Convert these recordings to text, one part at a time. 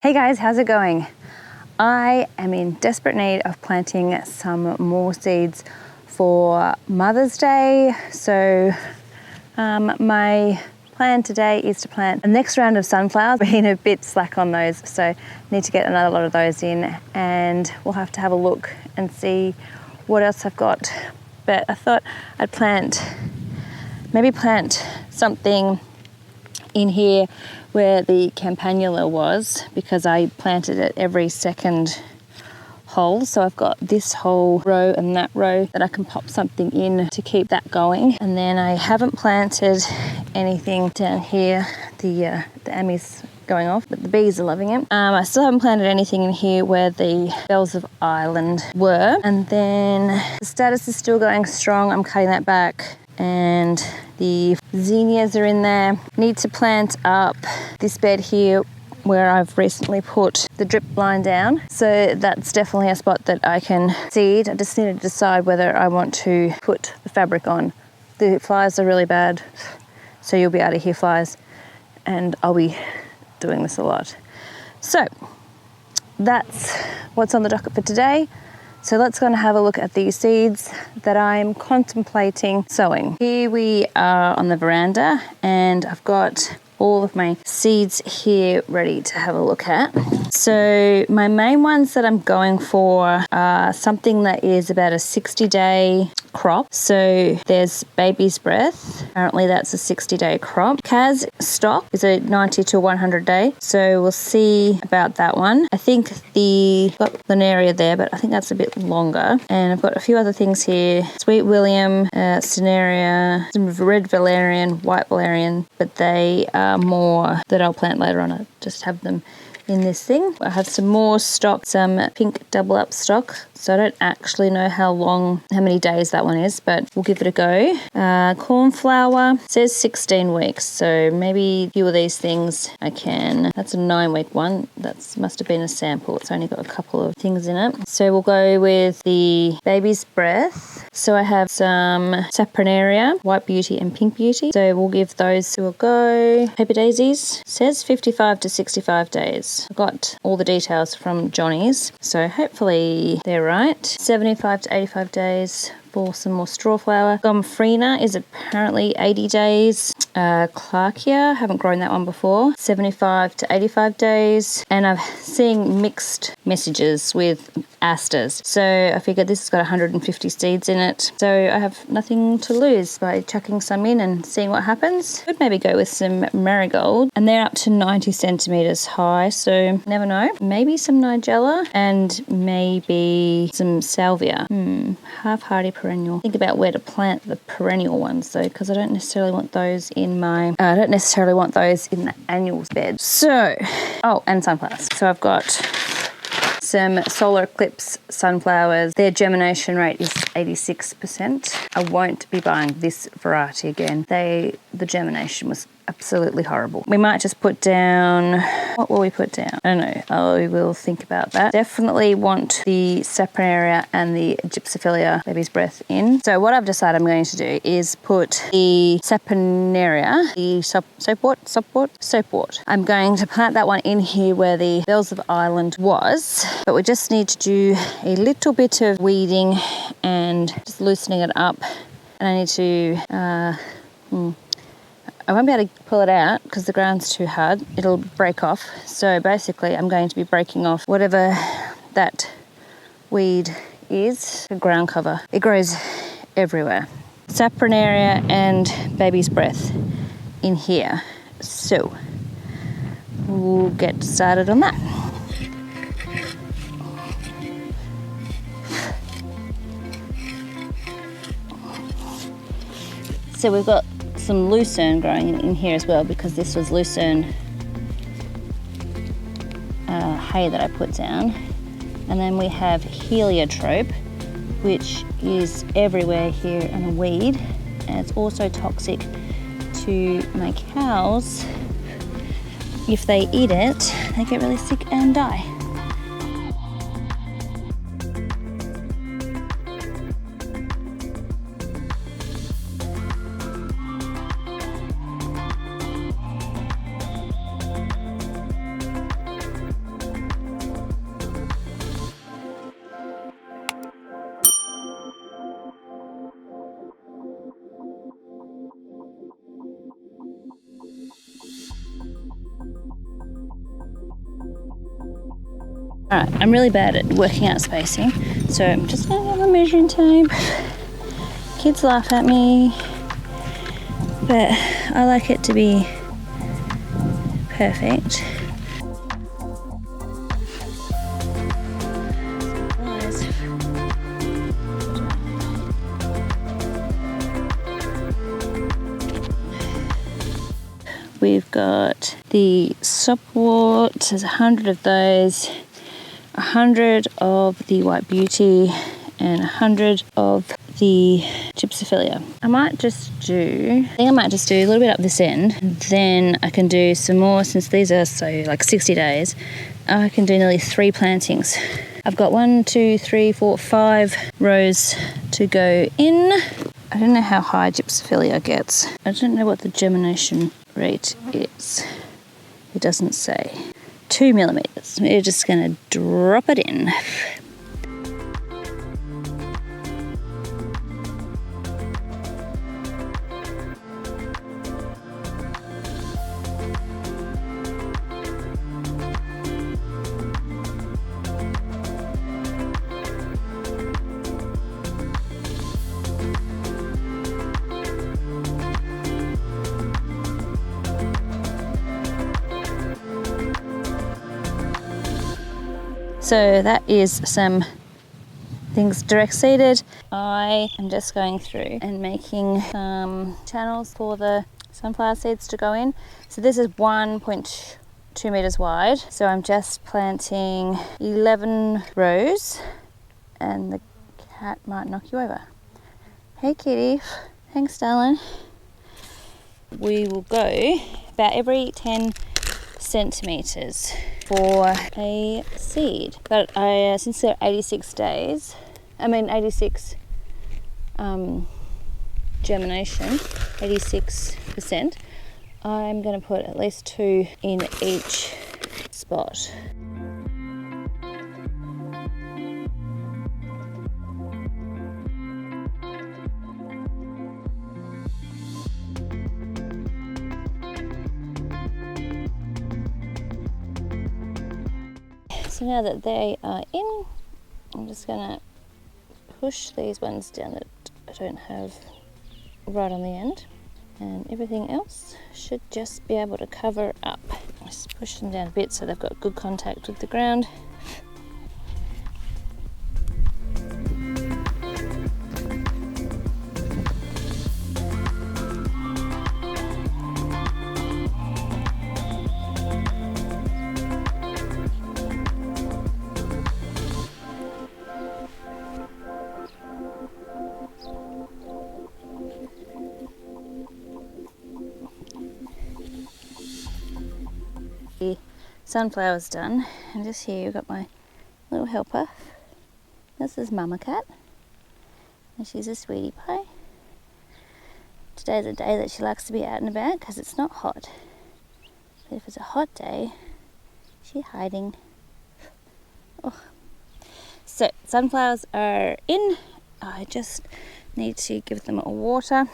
Hey guys, how's it going? I am in desperate need of planting some more seeds for Mother's Day. So my plan today is to plant the next round of sunflowers. Been a bit slack on those, so need to get another lot of those in, and we'll have to have a look and see what else I've got. But I thought I'd maybe plant something in here where the campanula was, because I planted it every second hole. So I've got this whole row and that row that I can pop something in to keep that going. And then I haven't planted anything down here. The Emmy's going off, but the bees are loving it. I still haven't planted anything in here where the bells of Ireland were. And then the status is still going strong. I'm cutting that back. And the zinnias are in there. Need to plant up this bed here where I've recently put the drip line down. So that's definitely a spot that I can seed. I just need to decide whether I want to put the fabric on. The flies are really bad, so you'll be able to hear flies, and I'll be doing this a lot. So that's what's on the docket for today. So let's go and have a look at these seeds that I'm contemplating sowing. Here we are on the veranda, and I've got all of my seeds here ready to have a look at. So my main ones that I'm going for are something that is about a 60-day crop. So there's baby's breath. Apparently that's a 60-day crop. Kaz stock is a 90 to 100 day. So we'll see about that one. I think got Sapronaria there, but I think that's a bit longer. And I've got a few other things here. Sweet William, Sapronaria, some red valerian, white valerian, but they are more that I'll plant later on. I just have them in this thing. I have some more stock, some pink double up stock. So I don't actually know how many days that one is, but we'll give it a go. Cornflower says 16 weeks. So maybe a few of these things I can. That's a 9-week one. That must have been a sample. It's only got a couple of things in it. So we'll go with the baby's breath. So I have some Sapronaria, white beauty and pink beauty. So we'll give those a go. Paper daisies says 55 to 65 days. I got all the details from Johnny's, so hopefully they're right. 75 to 85 days for some more straw flower. Gomphrena is apparently 80 days. Clarkia, haven't grown that one before. 75 to 85 days. And I'm seeing mixed messages with asters. So I figured this has got 150 seeds in it. So I have nothing to lose by chucking some in and seeing what happens. Could maybe go with some marigold. And they're up to 90 centimetres high, so never know. Maybe some nigella and maybe some salvia. Half-hardy perennial. Think about where to plant the perennial ones though, because I don't necessarily want those in the annuals bed. So, and sunflowers. So I've got some solar eclipse sunflowers. Their germination rate is 86%. I won't be buying this variety again. The germination was absolutely horrible. We might just put down, what will we put down? I don't know. I will think about that. Definitely want the Sapronaria and the Gypsophilia baby's breath in. So what I've decided I'm going to do is put the Sapronaria, the soapwort. I'm going to plant that one in here where the bells of Ireland was, but we just need to do a little bit of weeding and just loosening it up. And I need to, I won't be able to pull it out because the ground's too hard. It'll break off. So basically I'm going to be breaking off whatever that weed is, the ground cover. It grows everywhere. Sapronaria and baby's breath in here. So we'll get started on that. So we've got some lucerne growing in here as well, because this was lucerne hay that I put down. And then we have heliotrope, which is everywhere here, and a weed, and it's also toxic to my cows. If they eat it, they get really sick and die. Alright, I'm really bad at working out spacing, so I'm just going to have a measuring tape. Kids laugh at me, but I like it to be perfect. We've got the sopwort, there's 100 of those, 100 of the white beauty, and 100 of the gypsophilia. I might just do a little bit up this end, then I can do some more, since these are so like 60 days, I can do nearly 3 plantings. I've got 1, 2, 3, 4, 5 rows to go in. I don't know how high gypsophilia gets. I don't know what the germination rate is. It doesn't say. 2 millimeters. We're just going to drop it in. So that is some things direct seeded. I am just going through and making some channels for the sunflower seeds to go in. So this is 1.2 meters wide. So I'm just planting 11 rows, and the cat might knock you over. Hey kitty, thanks darling. We will go about every 10 centimeters for a seed, but since they're 86 germination, 86%, I'm going to put at least 2 in each spot. So now that they are in, I'm just going to push these ones down that I don't have right on the end, and everything else should just be able to cover up. Just push them down a bit so they've got good contact with the ground. The sunflowers done, and just here you've got my little helper. This is Mumma cat, and she's a sweetie pie. Today's a day that she likes to be out and about because it's not hot, but if it's a hot day she's hiding. Oh. So sunflowers are in. I just need to give them a water.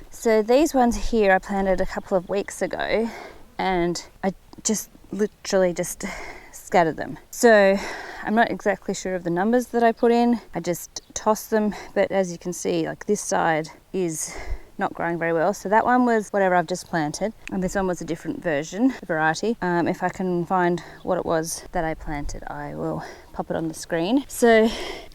So these ones here I planted a couple of weeks ago, and I just literally just scattered them. So I'm not exactly sure of the numbers that I put in. I just tossed them, but as you can see, like this side is not growing very well. So that one was whatever I've just planted, and this one was a different version, variety. If I can find what it was that I planted, I will pop it on the screen. So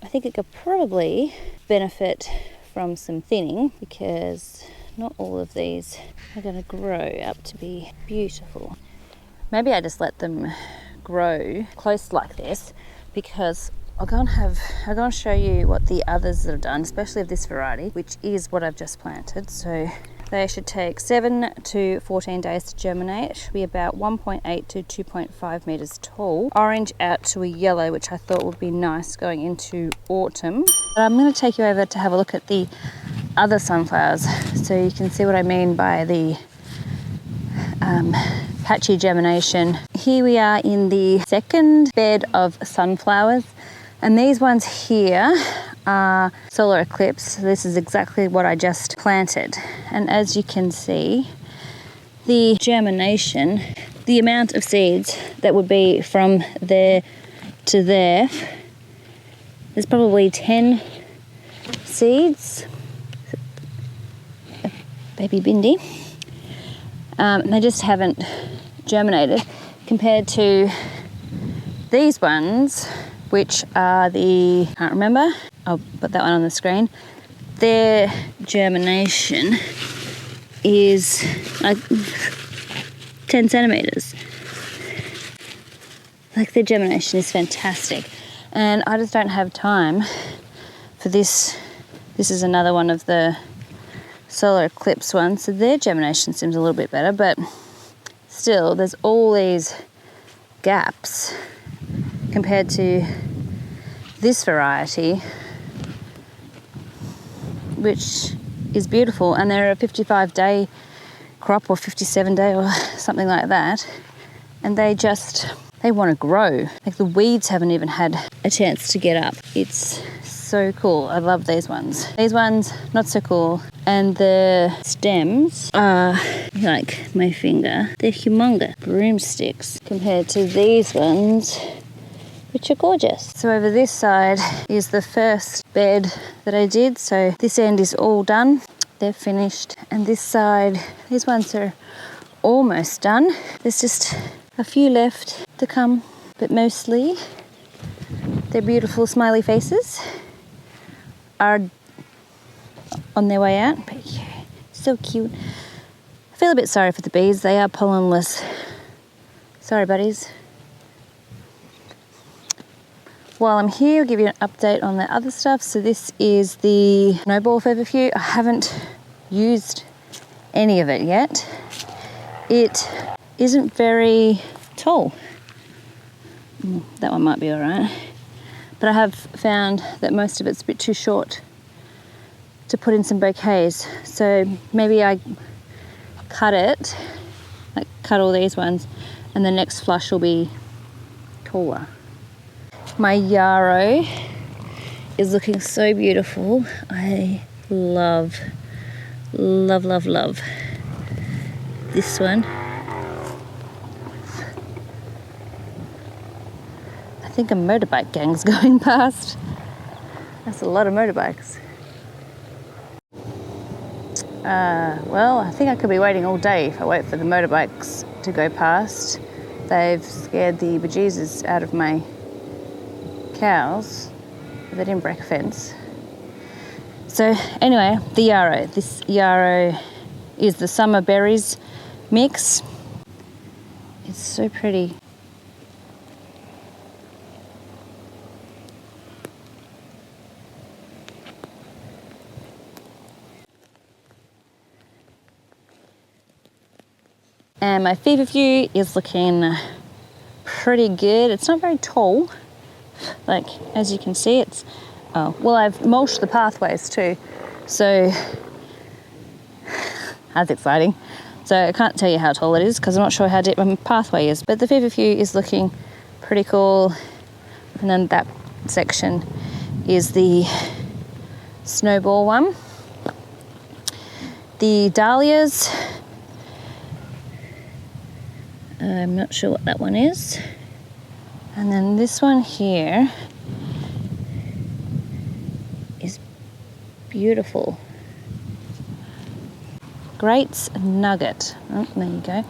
I think it could probably benefit from some thinning, because not all of these are going to grow up to be beautiful. Maybe I just let them grow close like this, because I'll go and show you what the others that I've done, especially of this variety, which is what I've just planted. So they should take 7 to 14 days to germinate. It should be about 1.8 to 2.5 meters tall. Orange out to a yellow, which I thought would be nice going into autumn. But I'm going to take you over to have a look at the other sunflowers, so you can see what I mean by the patchy germination. Here we are in the second bed of sunflowers, and these ones here are solar eclipse. This is exactly what I just planted, and as you can see, the germination, the amount of seeds that would be from their to there, there's probably 10 seeds, baby bindi, and they just haven't germinated compared to these ones, which are the, I can't remember, I'll put that one on the screen. Their germination is like 10 centimeters. Like, their germination is fantastic, and I just don't have time for this. This is another one of the solar eclipse ones, so their germination seems a little bit better, but still there's all these gaps compared to this variety, which is beautiful, and they're a 55-day crop or 57-day or something like that, and they want to grow. Like, the weeds haven't even had a chance to get up. It's so cool. I love these ones. These ones, not so cool. And the stems are like my finger. They're humongous broomsticks compared to these ones, which are gorgeous. So over this side is the first bed that I did. So this end is all done. They're finished. And this side, these ones are almost done. There's just a few left to come, but mostly their beautiful smiley faces are on their way out. But yeah, so cute. I feel a bit sorry for the bees. They are pollenless. Sorry, buddies. While I'm here, I'll give you an update on the other stuff. So this is the snowball feverfew. I haven't used any of it yet. It isn't very tall. That one might be all right. But I have found that most of it's a bit too short to put in some bouquets. So maybe I cut it, like cut all these ones, and the next flush will be taller. My yarrow is looking so beautiful. I love this one. I think a motorbike gang's going past. That's a lot of motorbikes. Well, I think I could be waiting all day if I wait for the motorbikes to go past. They've scared the bejesus out of my cows, but they didn't break a fence. So anyway, the yarrow. This yarrow is the summer berries mix. It's so pretty. And my feverfew is looking pretty good. It's not very tall. Like, as you can see, it's, oh, well, I've mulched the pathways too. So that's exciting. So I can't tell you how tall it is because I'm not sure how deep my pathway is. But the feverfew is looking pretty cool. And then that section is the snowball one. The dahlias, I'm not sure what that one is. And then this one here is beautiful. Great nugget. Oh, there you go.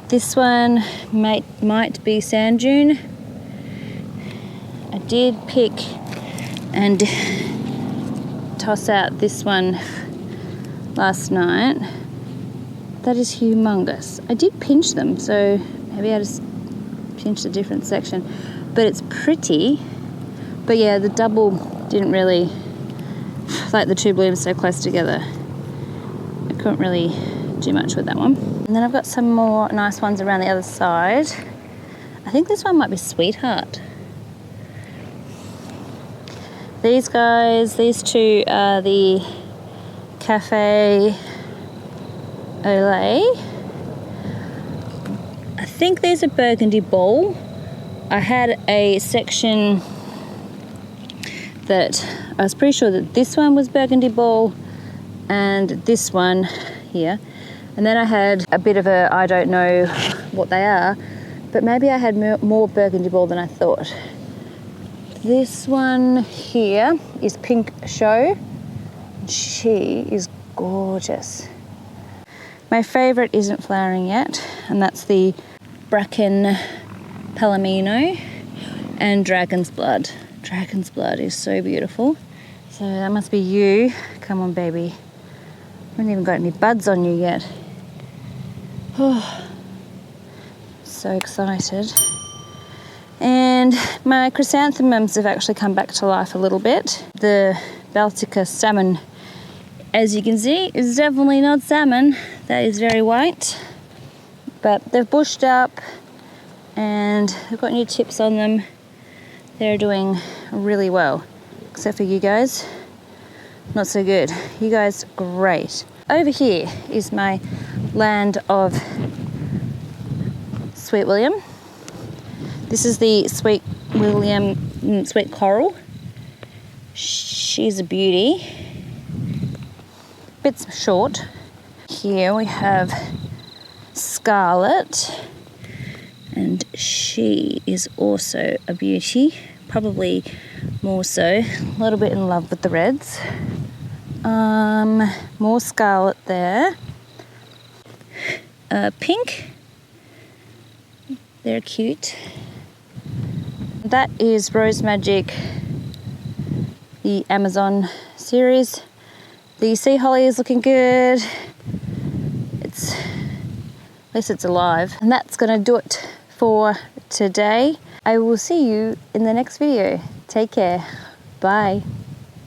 This one might be sand dune. I did pick and toss out this one last night. That is humongous. I did pinch them, so maybe I just pinched a different section. But it's pretty. But yeah, the double didn't really, like the two blooms so close together, I couldn't really do much with that one. And then I've got some more nice ones around the other side. I think this one might be Sweetheart. These guys, these two are the Cafe Olay. I think there's a burgundy ball. I had a section that I was pretty sure that this one was burgundy ball and this one here. And then I had a bit of a, I don't know what they are, but maybe I had more burgundy ball than I thought. This one here is Pink Show. She is gorgeous. My favourite isn't flowering yet, and that's the Bracken Palomino and Dragon's Blood. Dragon's Blood is so beautiful. So that must be you. Come on, baby. I haven't even got any buds on you yet. Oh, so excited. And my chrysanthemums have actually come back to life a little bit. The Baltica salmon, as you can see, is definitely not salmon. That is very white. But they've bushed up and they've got new tips on them. They're doing really well. Except for you guys, not so good. You guys, great. Over here is my land of Sweet William. This is the Sweet William Sweet Coral. She's a beauty. Bit short. Here we have Scarlet, and she is also a beauty. Probably more so, a little bit in love with the reds. More scarlet there. Pink, they're cute. That is Rose Magic, the Amazon series. The sea holly is looking good. At least it's alive. And that's gonna do it for today. I will see you in the next video. Take care. Bye.